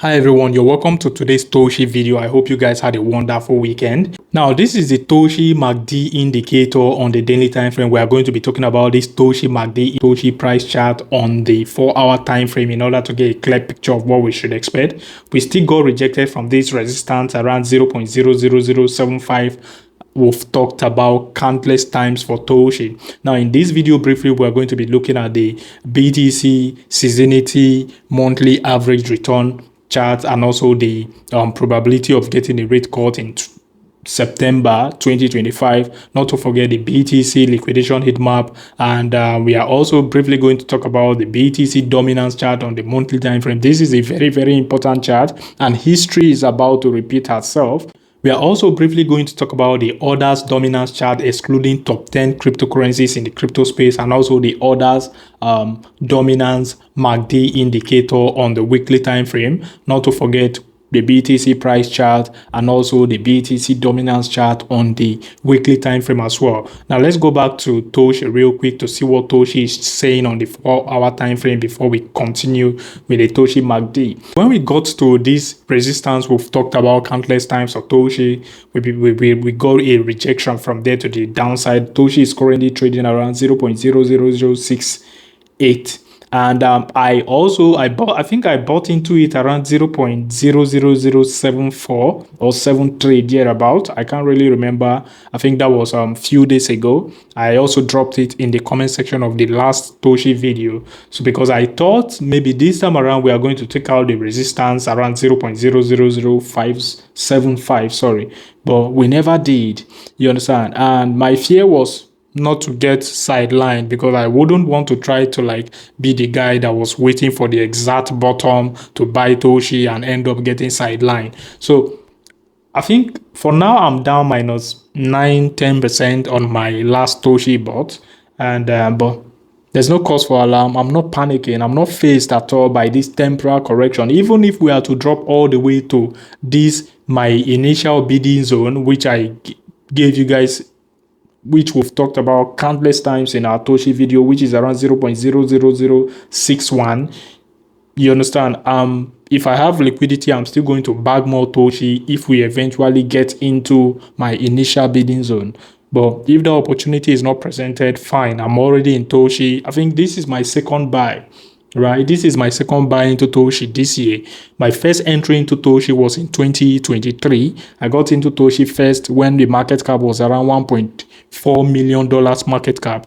Hi everyone, you're welcome to today's Toshi video. I hope you guys had a wonderful weekend. Now, this is the Toshi MACD indicator on the daily time frame. We are going to be talking about this Toshi MACD Toshi price chart on the 4-hour time frame in order to get a clear picture of what we should expect. We still got rejected from this resistance around 0.00075. We've talked about countless times for Toshi. Now, in this video, briefly, we're going to be looking at the BTC seasonality monthly average return chart and also the probability of getting a rate cut in September 2025. Not to forget the BTC liquidation heat map, and we are also briefly going to talk about the BTC dominance chart on the monthly time frame. This is a very important chart, and history is about to repeat itself. We are also briefly going to talk about the others dominance chart, excluding top 10 cryptocurrencies in the crypto space, and also the others dominance MACD indicator on the weekly time frame. Not to forget the BTC price chart and also the BTC dominance chart on the weekly time frame as well. Now let's go back to Toshi real quick to see what Toshi is saying on the 4-hour time frame before we continue with the Toshi MACD. When we got to this resistance we've talked about countless times of Toshi, we got a rejection from there to the downside. Toshi is currently trading around 0.00068. And I think I bought into it around 0.00074 or 73 thereabout. I can't really remember. I think that was few days ago. I also dropped it in the comment section of the last Toshi video. So because I thought maybe this time around we are going to take out the resistance around 0.000575, sorry. But we never did. You understand? And my fear was not to get sidelined, because I wouldn't want to try to be the guy that was waiting for the exact bottom to buy Toshi and end up getting sidelined. So I think for now I'm down minus 9-10% on my last Toshi bought, and but there's no cause for alarm. I'm not panicking. I'm not phased at all by this temporary correction. Even if we are to drop all the way to this my initial bidding zone, which I gave you guys, which we've talked about countless times in our Toshi video, which is around 0.00061. You understand? If I have liquidity, I'm still going to bag more Toshi if we eventually get into my initial bidding zone. But if the opportunity is not presented, fine. I'm already in Toshi. I think this is my second buy. Right, this is my second buy into Toshi this year. My first entry into Toshi was in 2023. I got into Toshi first when the market cap was around $1.4 million market cap.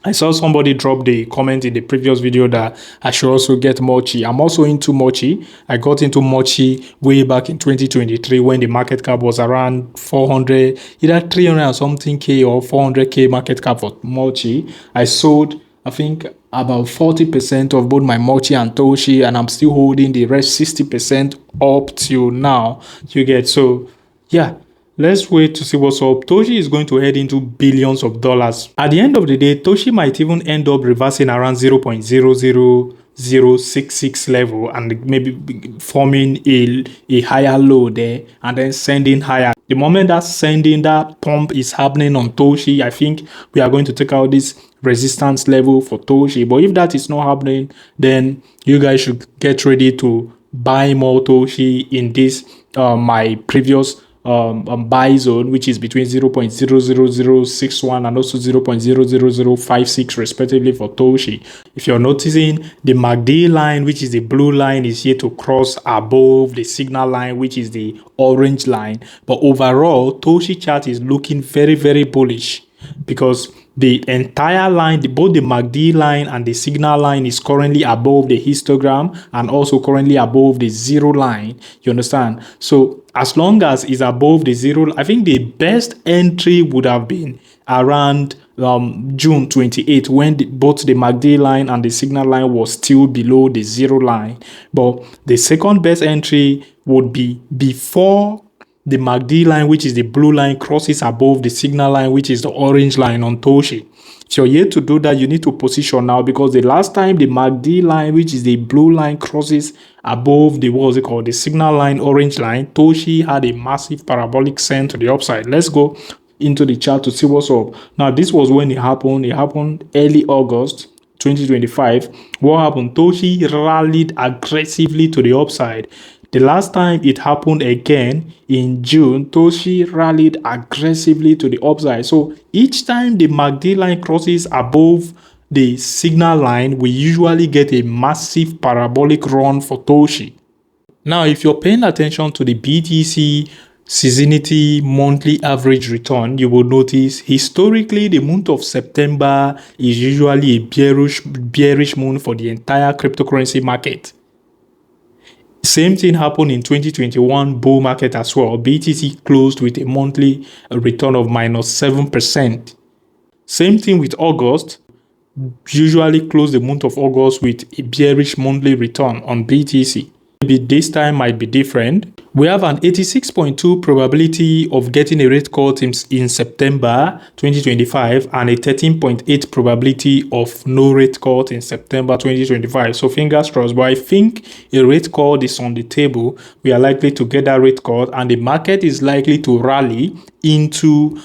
I saw somebody drop the comment in the previous video that I should also get Mochi. I'm also into Mochi. I got into Mochi way back in 2023 when the market cap was around 400, either 300 or something K or 400K market cap for Mochi. I sold, I think, about 40% of both my Mochi and Toshi, and I'm still holding the rest 60% up till now. You get? So yeah, let's wait to see what's up. Toshi is going to head into billions of dollars. At the end of the day, Toshi might even end up reversing around 0.00066 level and maybe forming a higher low there and then sending higher. The moment that pump is happening on Toshi, I think we are going to take out this resistance level for Toshi. But if that is not happening, then you guys should get ready to buy more Toshi in this my previous buy zone, which is between 0.00061 and also 0.00056 respectively for Toshi. If you're noticing, the MACD line, which is the blue line, is here to cross above the signal line, which is the orange line. But overall, Toshi chart is looking very bullish, because the entire line, both the MACD line and the signal line, is currently above the histogram and also currently above the zero line. You understand? So as long as it's above the zero, I think the best entry would have been around June 28, when both the MACD line and the signal line was still below the zero line. But the second best entry would be before the MACD line, which is the blue line, crosses above the signal line, which is the orange line on Toshi. If you're yet to do that, you need to position now, because the last time the MACD line, which is the blue line, crosses above the, the signal line, orange line, Toshi had a massive parabolic send to the upside. Let's go into the chart to see what's up. Now, this was when it happened. It happened early August 2025, what happened? Toshi rallied aggressively to the upside. The last time it happened again in June, Toshi rallied aggressively to the upside. So each time the MACD line crosses above the signal line, we usually get a massive parabolic run for Toshi. Now, if you're paying attention to the BTC seasonality monthly average return, you will notice historically the month of September is usually a bearish month for the entire cryptocurrency market. Same thing happened in 2021 bull market as well. BTC closed with a monthly return of -7%. Same thing with August. Usually close the month of August with a bearish monthly return on BTC. Maybe this time might be different. We have an 86.2 probability of getting a rate cut in September 2025 and a 13.8 probability of no rate cut in September 2025. So fingers crossed, but I think a rate cut is on the table. We are likely to get that rate cut and the market is likely to rally into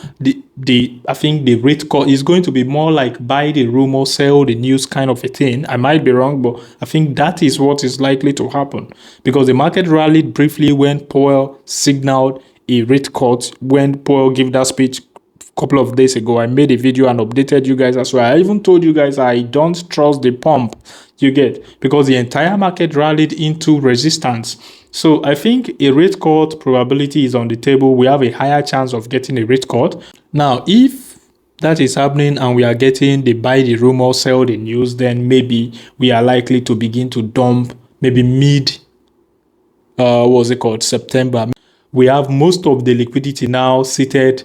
I think the rate cut is going to be more like buy the rumor, sell the news kind of a thing. I might be wrong, but I think that is what is likely to happen because the market rallied briefly when Powell signaled a rate cut. When Powell gave that speech a couple of days ago, I made a video and updated you guys as well. I even told you guys I don't trust the pump, you get, because the entire market rallied into resistance. So I think a rate cut probability is on the table. We have a higher chance of getting a rate cut. Now, if that is happening and we are getting the buy the rumor, sell the news, then maybe we are likely to begin to dump maybe mid, September. We have most of the liquidity now seated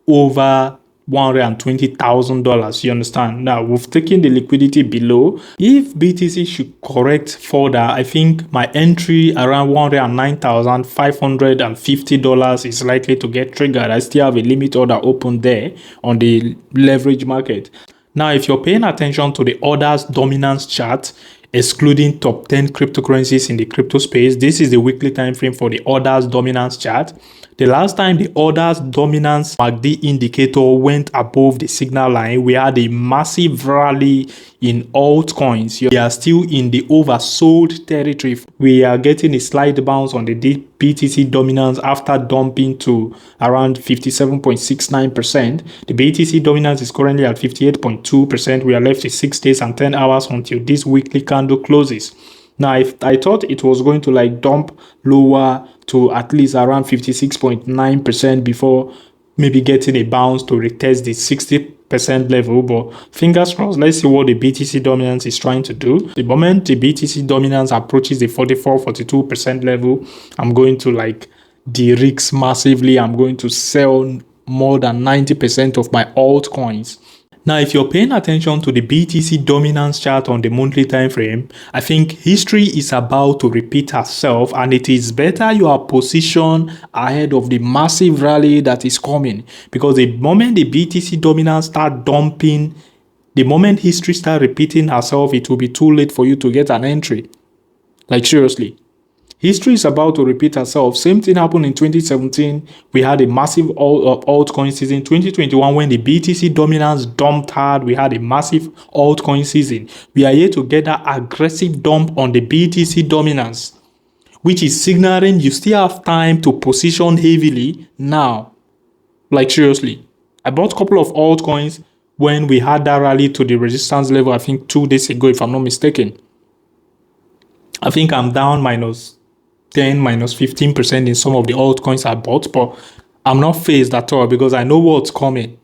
over $120,000. You understand? Now we've taken the liquidity below. If BTC should correct further, I think my entry around $109,550 is likely to get triggered. I still have a limit order open there on the leverage market. Now, if you're paying attention to the orders dominance chart, excluding top 10 cryptocurrencies in the crypto space, this is the weekly time frame for the orders dominance chart. The last time the orders dominance MACD indicator went above the signal line, we had a massive rally in altcoins. We are still in the oversold territory. We are getting a slight bounce on the BTC dominance after dumping to around 57.69%. The BTC dominance is currently at 58.2%. We are left with 6 days and 10 hours until this weekly candle closes. Now, I thought it was going to like dump lower to at least around 56.9% before maybe getting a bounce to retest the 60% level, but fingers crossed. Let's see what the BTC dominance is trying to do. The moment the BTC dominance approaches the 44-42% level, I'm going to like de-risk massively. I'm going to sell more than 90% of my altcoins. Now, if you're paying attention to the BTC dominance chart on the monthly time frame, I think history is about to repeat herself, and it is better you are positioned ahead of the massive rally that is coming, because the moment the BTC dominance start dumping, the moment history start repeating herself, it will be too late for you to get an entry. Like seriously. History is about to repeat herself. Same thing happened in 2017. We had a massive altcoin season. 2021, when the BTC dominance dumped hard, we had a massive altcoin season. We are here to get that aggressive dump on the BTC dominance, which is signaling you still have time to position heavily now. Like seriously. I bought a couple of altcoins when we had that rally to the resistance level, I think 2 days ago, if I'm not mistaken. I think I'm down minus 10, minus 15% in some of the altcoins I bought, but I'm not phased at all because I know what's coming.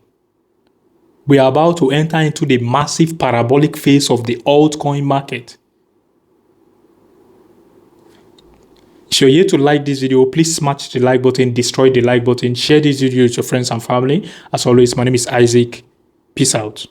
We are about to enter into the massive parabolic phase of the altcoin market. If you're here to like this video, please smash the like button, destroy the like button, share this video with your friends and family. As always, my name is Isaac. Peace out.